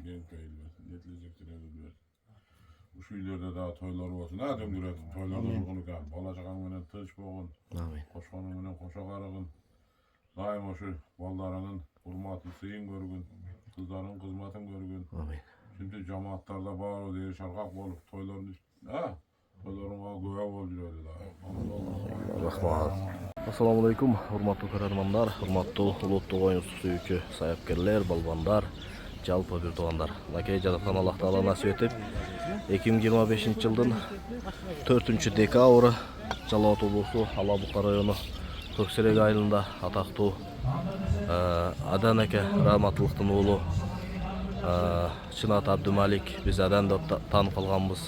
genç eğilmesin, netlecektir edilmez. Bu şuylerde daha toylar olsun, ha döndüresin, toylarda ruhunu kan. Balacağın tınç boğun, koşkanın koşa karıgın. Daim o şu ballarının hurmatı seyin görgün, kızların kızmatın görgün. Şimdi cemaatlarda bağır diye şarkak bolup toyların üstüne, ha? Toyların göğe oluyor öyle daha. Rahmat. Assalamualaikum, hurmatlı көрерmanдар, hurmatlı uluttuğ oyun suyucu sayapkerler, balbandar, жалпы bir doğanlar. Nakey Cadat'tan Allah Teala nasip etip 2025 yılın 4. dekabr Жалауат облысы Алабұқа районы Көксерек айылында атақты Адан әке рахматтылықтың ұлы Шынат Абдумалик біз Адан да танып қалғанбыз.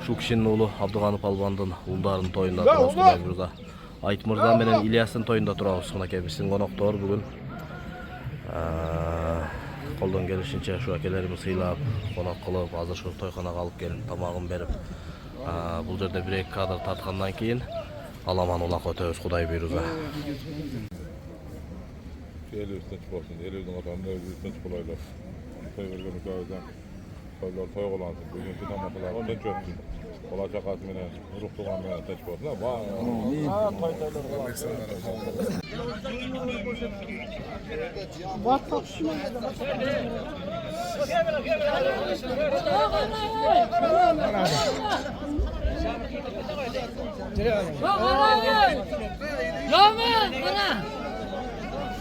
Шу кішінің ұлы Абдуғаны Палбандың ұлдарын тойында тұрғыз. Айт Мырза менен Ильястың тойында тұрғыз. Біздің қонақтар бүгін қолдан келішінше шу әкелеріміз сыйлап, қонақ қылып, азыр шу тойханаға алып келіп, тамағын беріп, бұл жерде бір-екі кадр тартқаннан кейін аламан олақ өтөбүз, Құдай бұйырса. Elimiz tinç olsun, elimizin atanında özümüz tinç bulaylar. Toy vergen ülkemizden toylar toy olansın, bugünkü namazlar tinç ötsün. Olacak asmine, ruh tuğanmaya tinç olsun. Toy toylar olansın.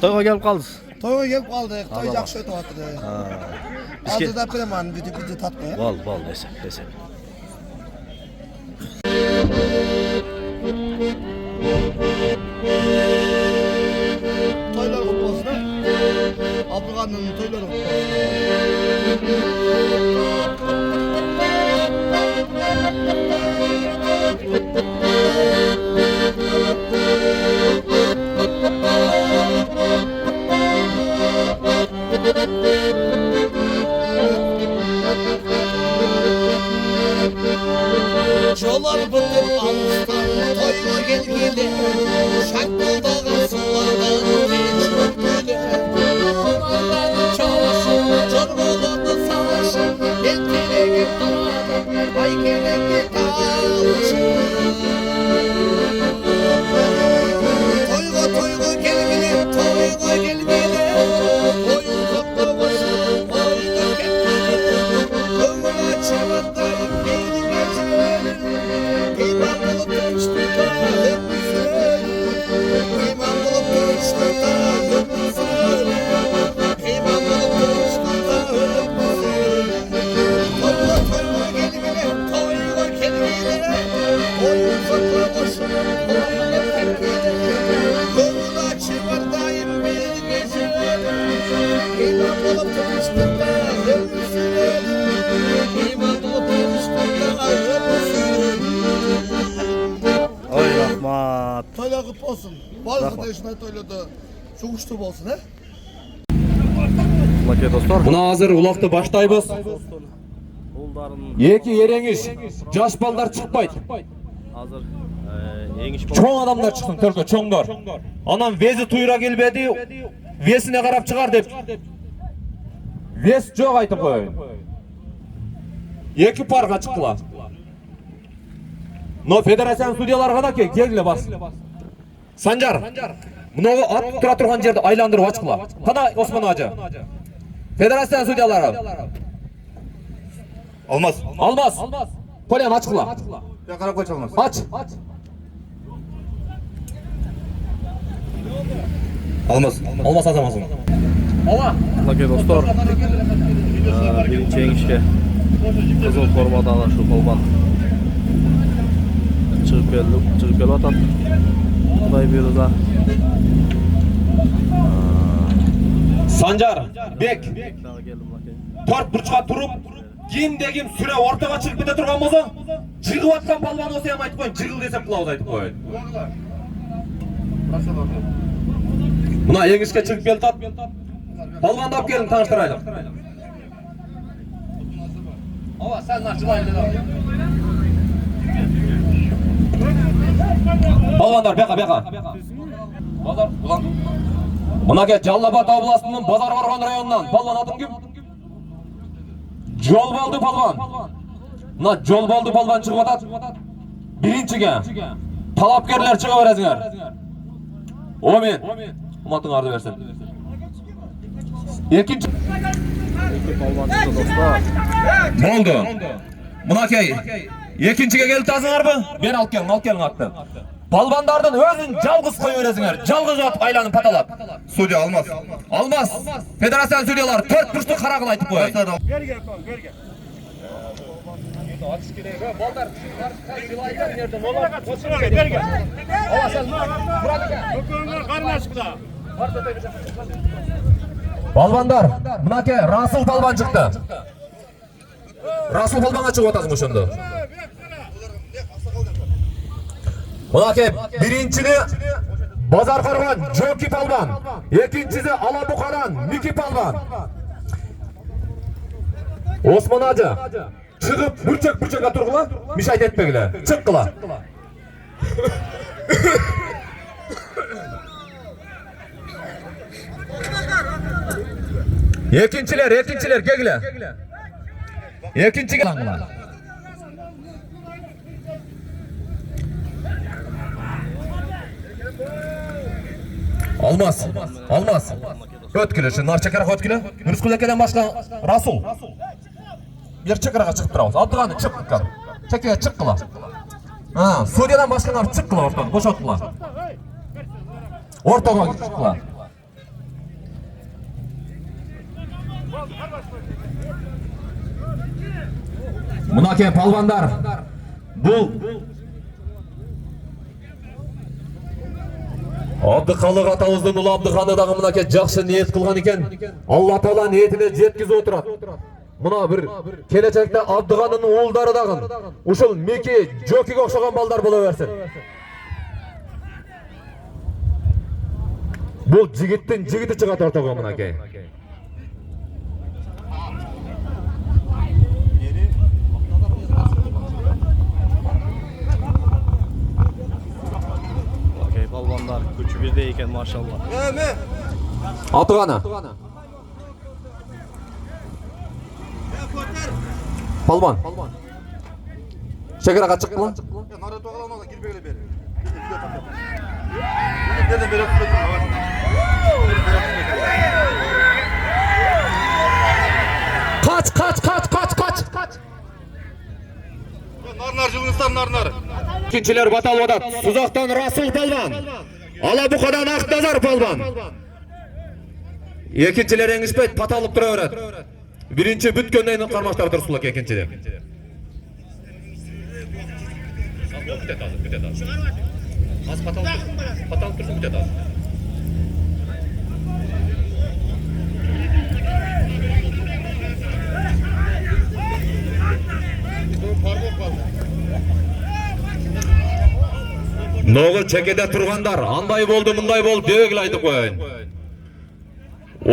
Toyga gelip kaldız. Toyga gelip kaldık. Toy жақсы өтіп жатыр. Алдыда прямо video татпай. Бал десек. Toylar құтты болсын. Абдуғанның тойлары құтты Жолар бітіп алыстан тойға келгелі, шақпылдағы сулардан кеш өткелі. Чауышын, жорғылықты салышын, ел кереге қарады, бай кереге талышын. Тойға келгелі, ойын жоқты қошын, ойға кеткелі. Көңіл açıvатайым менің әжім. İman bulup görüştükte öpmüşsün. İman bulup görüştükte öpmüşsün. İman bulup görüştükte öpmüşsün. Toyga gelmeli, toyga kelmeli. Oyun sokla koşun, oyun kelmeli. Gönül açıvardayım benim eşim. İman bulup görüştükte öpmüşsün. İman bulup görüştükte öpmüşsün. Ой, рахмат. Toylar құтты болсын. Барлық yaşında toylады. Шуғышты болсын, ә? Лаке достар. Мына азыр улақты баштайбыз. Эки ереңиш, жаш балдар чыкпайт. Азыр еңиш Чоң адамдар чыксын, төлкө чоңдор. Анан вези туйра келбеди, весине карап чыгар деп. Вес жок айтып коеюн. Эки парга чыккыла. Но федерациянын судьяларга да келгиле бас. Санжар, мынау ат тура турган жерди айландырып ачкыла. Кана Осман ажы. Федерациянын судьялары. Алмаз. Полян ачкыла. Я карап койчу Алмаз. Ач. Алмаз азамасың. Лаке достар. Биринчи еңишке кызыл формадагы шу балбан чыгып келип атат. Құдай бұйырса. Санжар, Бек. 4 бурчка туруп, кимде-ким сүрө ортого чыгып кете турган болсо, жыгып аткан балбан болсо эми айтып коеюн, жыгыл десем кылабыз айтып коеюн. Мына еңишке чыгып келатат. Балбанды алып келиң тааныштырайлы. Ооба, сен жылайлы. Балбандар бека. Базар улан. Мына ке Жалал Абад областынын Базар Барган районунан балбан атым ким? Jol boldu palvon. Mına jol boldu palvon chiqib atat. Birinchiga talabgorlar chiqaverasizlar. Amin. Umatinglarni bersin. Ikkinchi Palvon chiqdi do'stlar. bo'ldi. Munakay ikkinchiga kelib tasinglarmi? Ben olib keling atdi. Palvonlardan o'zing jalg'iz qo'yaverasizlar. Jalg'iz otib aylanib patalab. Sudya Almas. Almas. Federatsiya sudyalari 4 burchli qara qilib aytib qo'ying. Berga. Palvonlar, bunaka Rasul palvon chiqdi. Rasul palvonga chiqib o'tasizmi shunda? Bunaka birinchini Bozor Qo'rg'on Joki palvon, ikkinchisi Alabuqadan Miki palvon. Osmon aja chiqib burchak-burchakga turg'ila, mishayt etmaglar. Chiqqila. Yekinchilar kelinglar. Yekinchiga langlar. Almas. O'tkili, shu narchakara o'tkili. Nurqul akadan boshqa Rasul. Bir chekaraga chiqib turamiz. Abdug'ani chiqqan. Chekaga chiqqila. Ha, Suriyadan boshqalar chiqqila o'rtaga, bo'shatdilar. O'rtaga chiqqila. Bunaka palvonlar bu Abduqaliq atamizning uli Abduxonidagi bunaka yaxshi niyat qilgan ekan. Alloh taolo niyatini yetkazib o'tiradi. Buna bir kelajakda Abduxonning o'g'illaridan ushul Miki Jokiga o'xshagan ballar bo'laversin. Bu jigiti chiqadi o'rtaga bunaka. Palvonlar kuchi birda ekan maşallah. Atug'ani. Palvon. Chegaraga chiqqila. Nari to'g'lamasa kirib ber. Kaç. Narnar Jig'iston narnar. İkinchilar batal vadat. Suzoqdan Rasul palvon. Alabuqadan Aqnazar palvon. Ikkinchilar engishpayt patalib turaveradi. Birinchi butgandan qarmoqda turibsizlar ikkinchilar. Az patalib tursin bitadi. Noğul çekede turgandar, anday boldu, munday boldu, degil aytib qo'ying.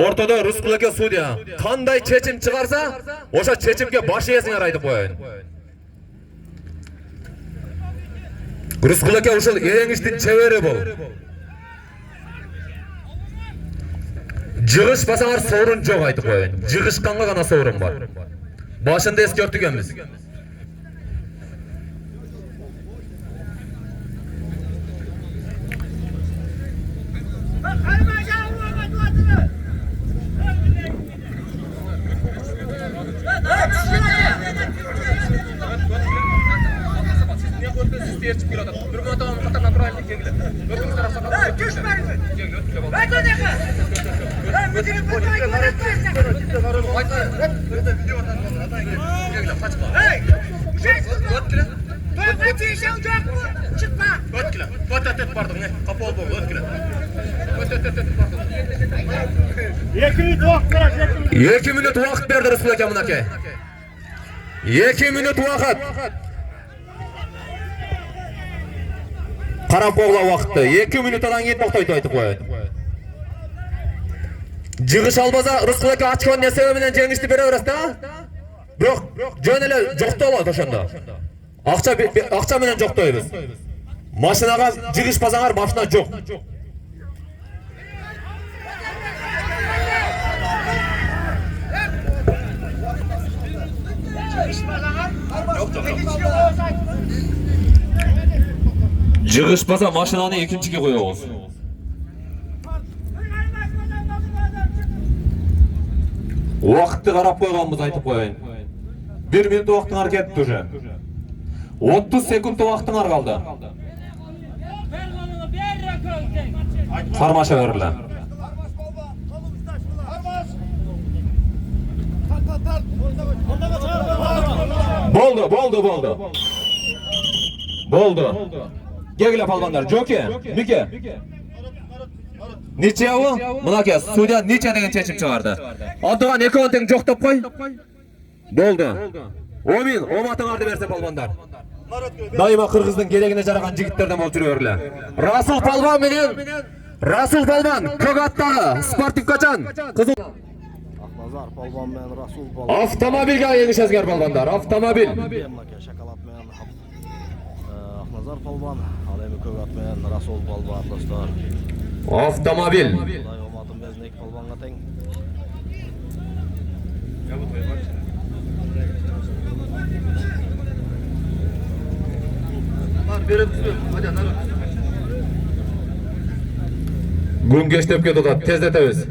Ortada Rusqul aka sudya, qanday chechim chiqarsa, o'sha chechimga bosh yesinlar aytib qo'ying. Rusqul aka o'sha engishtin cheveri bol. Jig'ish basangar sorun yo'q aytib qo'ying. Jig'ishqanga gana sorun bor. Boshында eskertganmiz. Iki minut vaqt berdi Rusqul aka bunaka. 2 minut vaqt. Qarab qo'yla vaqtni. 2 minutdan keyin to'xtaydi aytib qo'yadi. Jig'ish olmasa Rusqul aka ochkon nasabi bilan jangishni beraverasizda? Yo'q, jo'nalar jo'qta oladi o'shanda. Aqcha bilan jo'qtaymiz. Mashinaga jig'ish pasangar mashina yo'q. Жығышпаса машинаны екіншіге қояғыз. Уақытты қарап қойғанбыз айтып қойайын. 1 минут уақыттың әркетті уже. 30 секунд уақыттың арқалды. Қармаша өрілі. Болды. Кегілі палбандар, Жоке, Мике. Нече ау? Мұнаке, судья нече деген шешім шығарды. Адыған екеуін тең жоқтап қой. Болды. Омин, оматын арды берсе палбандар. Дайыма қырғыздың керегіне жараған жігіттерден ол жүрі өрлі. Расул палбан менен, Расул палбан, көк аттағы, спортив қачан. Ақназар палбан мен Расул палбан. Автомобильге еңіш әзгер палбандар, автомобиль. Шоколад мен Ақназар палбан, ал эми көк ат мен Расул палбан достар. Автомобиль. Құдай оматын безін екі палбанға тең. Gün geçtep ketadi, tezdetemiz.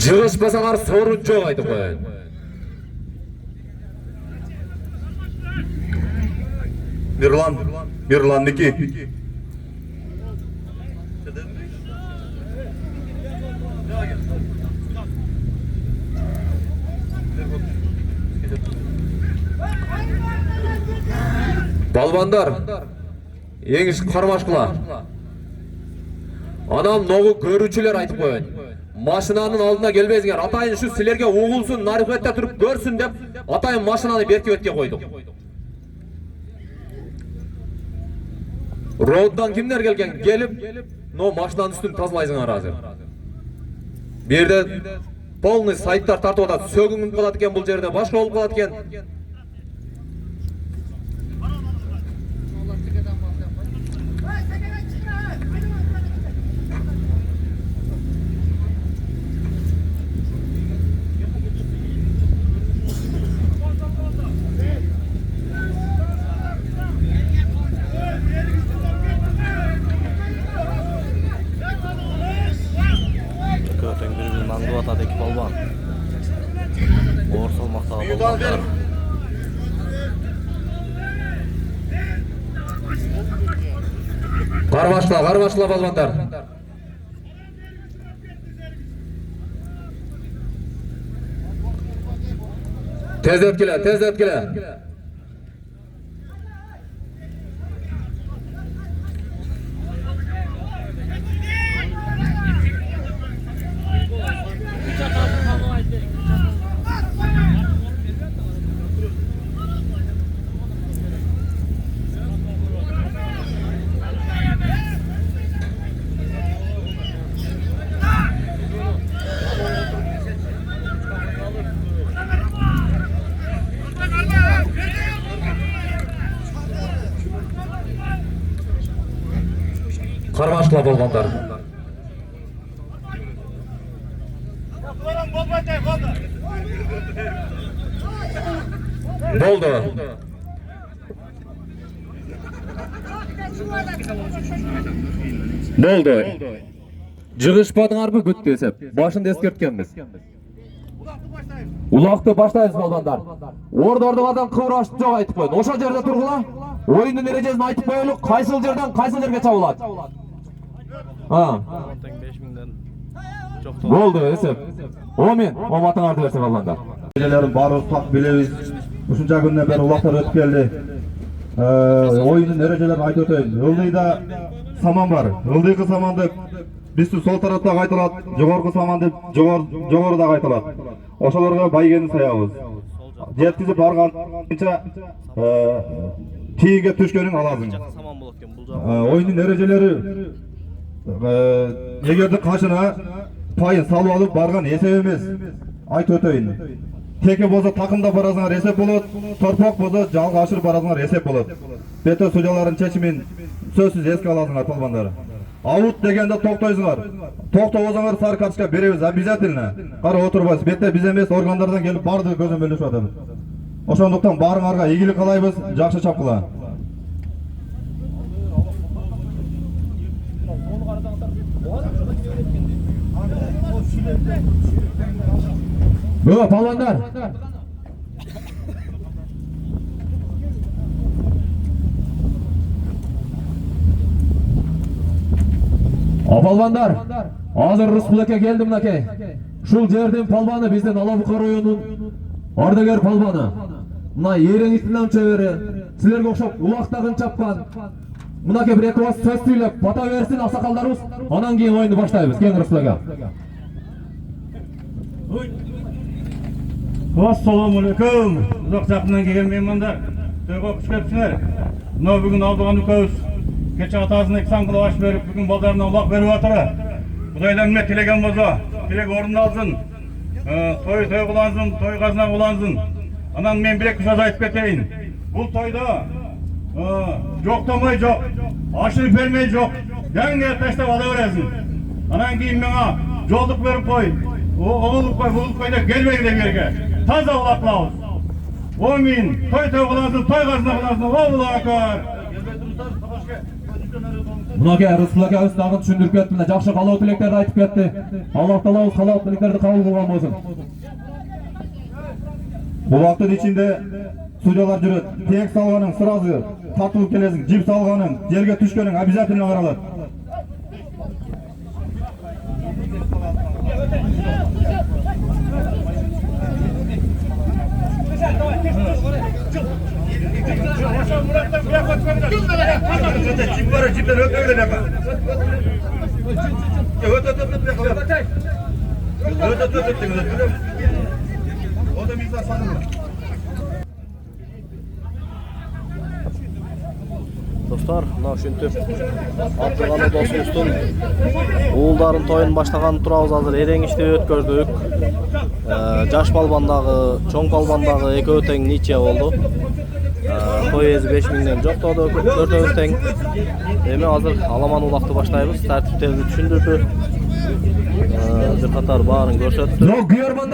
Жығышпасаңар сорun жоқ айтып қойын. Мирлан Мики. Балбандар, еңіш қармашқыла. Анам ноғы көрушілер айтып қойын. Машинаның алдына келбезіңер. Атайын шу сілерге оғылсын, нарифетте тұрып көрсін деп, атайын машинаны берке өтке қойдық. Роуддан кімдер келген? Келіп, машинаның үстін тазылайсыңар азыр. Берді полный сайттар тартып отады. Сөгін қалады екен бұл жерде, башқа олып қалады екен. Kötün bir mangı atadı iki palban. Ağır salmakta palbanlar. Qarvaşla balbanlar. Tez etkile. Qarvaşla balbanlar. Болды. Жығышпадыңар мı күт десеп, башын ескерткенбіз. Улақты баштайыз балбандар. Ордордығадан қывырашты жоқ айтып қойын. Оша жерде тұрғыла, ойынның ережесін айтып қойылы, қайсыл жерден қайсыл жерге чабылады. Болды есеп. Омен, оматын арды берсе балбандар. Gecelerin barı tak bileviz. Üçüncü günden beri ulaklar ötüp geldi. Oyunun derecelerini ayıt öteyim. Ildıyda saman var. Ildıyki samandı bizde sol tarafta kaytılat. Jogorku samandı jogorda kaytılat. Oşalarga baygeni sayabız. Jetkizip bargança tiyige düşkenin alazın. Oyunun dereceleri egerde kaşına payın salı alıp bargan esep emez. Ayıt öteyim. Теке болса takımda barazыңар есеп болады, торпақ болса жалға ашыр barazыңар есеп болады. Бето судьялардың шешімін сөзсіз еске аласыңар палбандар. Аут дегенде тоқтайсыңар. Тоқтауыңар сары карточка береміз обязательно. Қара отырбайсыз. Бетте біз емес органдардан келіп барды көзім бөлішіп жатырмыз. Ошондуктан барыңарға ийгилик каалайбыз, жакшы чапкыла. Бö, палвандар. Палвандар, азыр Рыспылыкка келди мынакей. Ушул жердин палваны биздин Ала Бука районунун ардагер палваны. Мына Ерен Ислам чебери, силерге окшоп улактагын чапкан. Мынакей бир эки ооз сөз сүйлөп, бата берсин аксакалдарыбыз, анан кийин оюнду баштайбыз. Кең Рыспылыкка. Assalamualaikum. Uzak жақыннан келген меймандар. Тойға құш келіпсіңер. Мынау бүгін Алдыған Үкөз кеше атасына иксан қылып аш беріп, бүгін балдарына ұлақ беріп жатыр. Құдайдан міне тілеген болса, тілек орындалсын. Той қылансın, той қазына қылансın. Анан мен бір-екі сөз айтып кетейін. Бұл тойда жоқтамай жоқ, ашырып бермей жоқ. Жаңға таштап ала бересің. Анан кейін меңа жолдық беріп қой. Оғылып қой, бұлып қой деп келмейді берге. Таза ұлақлауыз. Омин, той қылансın, той қазына қылансın. Аллаху акбар. Мынакей Рыспылыкка өз тагын түшүндүрүп кетти. Мына жакшы каалоо тилектерди айтып кетти. Аллах таала өз каалоо тилектерди кабыл кылган болсун. Бұл вакыттын ичинде судьялар жүрөт. Тек салганың сразу тартылып келесиң, жип салганың, жерге түшкөнүң обязательно каралат. Достар, мына ушинтип Абдыганы досубуздун уулдарын тоюн баштаган турабыз. Азыр эреңишти өткөрдүк. Жаш балбандагы, чоң балбандагы экөө тең ниче болду. Той эзи 5000ден жоктоду, төртөөбүз тең. Эми азыр аламан улакты баштайбыз. Тартиптерди түшүндүрдү. Бир катар баарын көрсөттү.